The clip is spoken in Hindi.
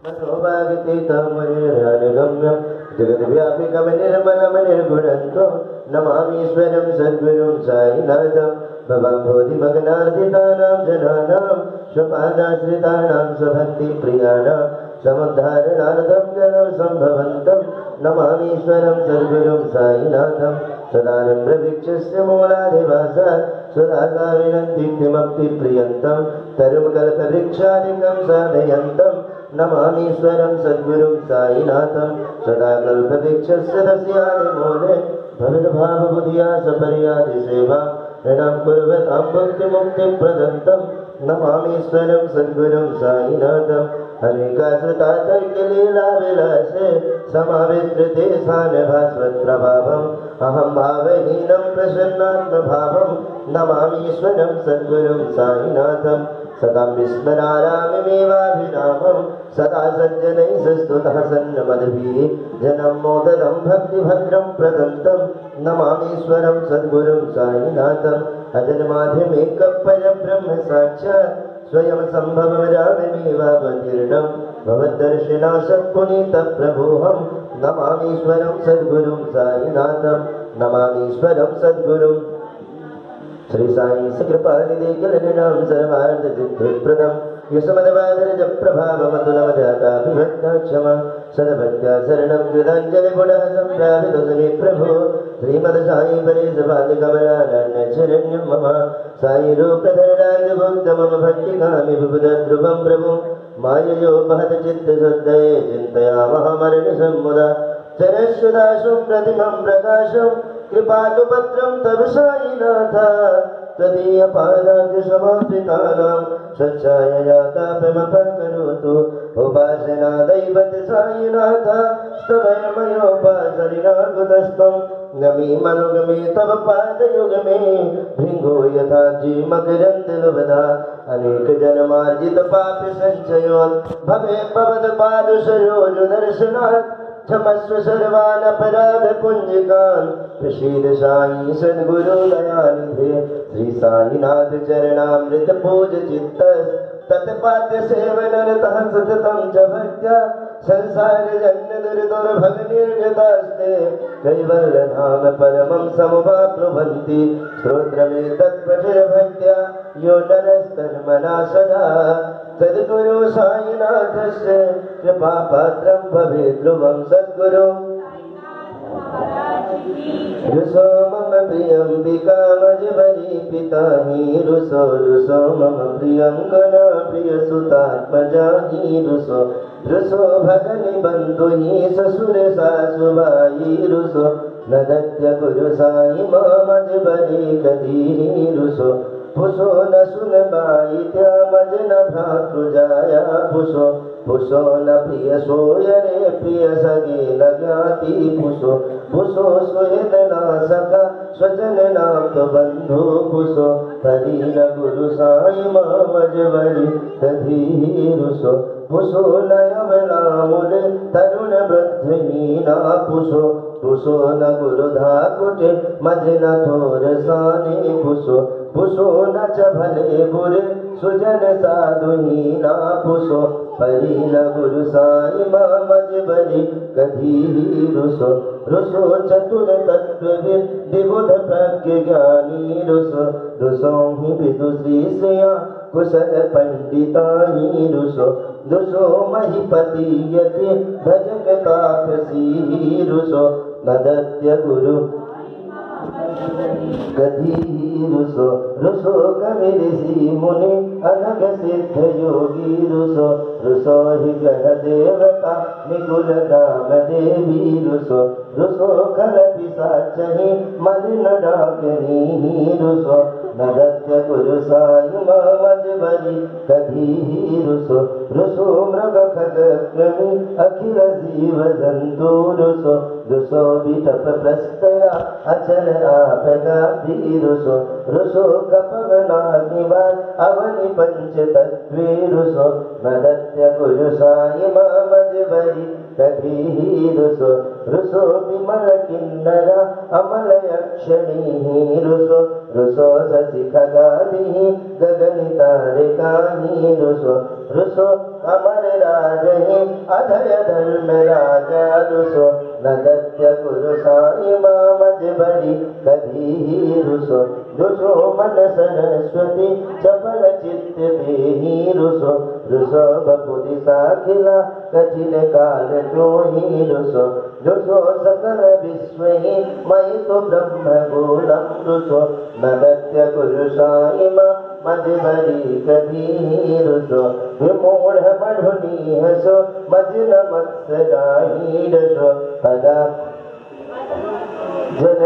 मनोभागतीतमनिर्गम्यं जगद्व्यापिकमनिर्मलमनिर्गुणन्तं नमामीश्वरं सद्गुरुं साईनाथं भवं बोधिमग्नार्दितानां जनानां स्वपादाश्रितानां स्वभक्तिप्रियाणां समुद्धारणार्थं जलं सम्भवन्तं नमामीश्वरं सद्गुरुं साईनाथं सदानन्दवृक्षस्य मूलाधिवासात् सुधासा विनन्दिक्तिमप्तिप्रियन्तं तरुमकल्पवृक्षादिकं साधयन्तं नमामीश्वरं सद्गुरुं साईनाथं सदाकल्पवृक्षस्य तस्यादिमूले भविर्भावबुधिया सपर्यादिसेवा ऋणं कुर्वतां भुक्तिमुक्तिप्रदन्तं नमामीश्वरं सद्गुरुं साईनाथम् अनेकाश्रितातर्कलीलाविलासे समाविस्तृते सानभास्वत्प्रभावम् अहं भावहीनं प्रसन्नात्मभावं नमामीश्वरं सद्गुरुं साईनाथं सदा विस्मरारामिमेवाभिरामं सदा सज्जनैः स्तुतः सन्नमद्भिः जनं मोदनं भक्तिभद्रं प्रदन्तं नमामीश्वरं सद्गुरुं साईनाथम् अजन्माध्यमेकपरब्रह्म साक्षात् स्वयं सम्भवमजामिमेवावतीर्णं भवद्दर्शनाशक्पुनीतप्रभोहं नमामीश्वरं सद्गुरुं साईनाथं नमामीश्वरं सद्गुरुं श्री साई सकृपानिधि किलनिनां सर्वार्थसिद्धिप्रदं यशमदवादरजप्रभावमतुलमजाताभिभक्ताक्षमा सदभक्त्या शरणं कृताञ्जलिगुणः सम्प्रापितोऽस्मि प्रभो श्रीमद् साई परेशपादिकमलानन्यशरण्यं मम साई रूपधरराजभुक्तमम भक्तिकामि विबुधध्रुवं प्रभुं माययोपहत चित्तशुद्धये चिन्तयामहमरणिसम्मुदा चरश्वदाशुं प्रतिमं प्रकाशं कृपालुपत्रं तव साईनाथ त्वदीयपादाब्जसमाश्रितानां स्वच्छायया तापमपकरोतु उपासना दैवत साईनाथ स्तवयमयोपासनिनाकुतस्त्वं नमी मनुगमे तव पादयुगमे भृङ्गो यथा जीमकरन्तलुबधा अनेक जन्मार्जित पाप संचयोत् भवे भवत्पादुषयोजुदर्शनात् क्षमस्व सर्वान् अपराध पुंजिकान् प्रसीद साई सद्गुरु दयानिधे श्री साईनाथ चरणामृत पूज चित्तस् तत्पाद्य सेवनरतः सततं च भक्त्या संसार जन्म दुर्भग निर्गतास्ते कैवल्यधाम परमं समुपाप्नुवन्ति स्तोत्रमे तत्पठिरभक्त्या यो नरस्तन्मना सदा सद्गुरु साईनाथस्य कृपापात्रं भवेत् ध्रुवं सद्गुरु रुसो मम प्रियंबिकामजवरी पिताहि रुसो रुसो मम प्रियंगना प्रियसुतात्मजाहि रुसो रुसो भगनि बन्धुहि ससुर सासुबाई रुसो नदत्य गुरु साई ममजवरी कदीहि रुसो पुसो न सुन बाई त्या मज न भ्रातृजाया पुसो पुसो न प्रिय सोयरे प्रिय सगे न ज्ञाति पुसो पुसो सुहृद ना सखा स्वजन नाम बंधु पुसो हरि न गुरु साई ममजवरी कधी रुसो पुसो न यवनामुल तरुण वृद्धहीना पुसो पुसो न गुरु धाकुटे मज न थोर साने पुसो पुसो न च भले बुरे सुजन साधुहीना पुसो हरि न गुरु साई ममजवरी कधी रुसो रुसो चतुर तत्त्वविद् विबुध प्रज्ञ ज्ञानी रुसो रुसो हि विदुषी श्रेया कुशल पंडितानि रुसो रुसो महिपति यति भजक तापसी रुसो नदत्य गुरु कधी रुसो रुसो कवि ऋषि मुनि अनग सिद्ध योगी रुसो रुसो हि ग्रह देवता निकुल राम देवी रुसो रुसो खल पिशाचहि मलिन डाकिनी रुसो नदत्य गुरु साई ममजवरी कधी रुसो रुसो मृग खग कृमि अखिल जीव जंतु रुसो रुसो विटप प्रस्तरा अचल आपगा रुसो रुसो कपवनाग्निवान् अवनि पंच तत्वे रुसो नदत्य गुरु साई ममजवरी कधी रुसो रुसो विमल किन्नर अमल यक्षिणी रुसो रुसो शशि खगादि गगन तारकाहि रुसो रुसो अमर राजहि अधय धर्म राजा रुसो न दत्य गुरु साई मामज भरी कधी ही रुसो रुसो मन सरस्वती चपल चित्त ते ही रुसो रुसो बपुरी साखिला कठिन काल तो ही रुसो रुसो सकल विश्व ही मई तो ब्रह्म गोलम रुसो न दत्य गुरु साई मज भरी कभी ही रुसो विमूढ़ मढ़ुनी हसो मज न मत्सराही रसो पदा जन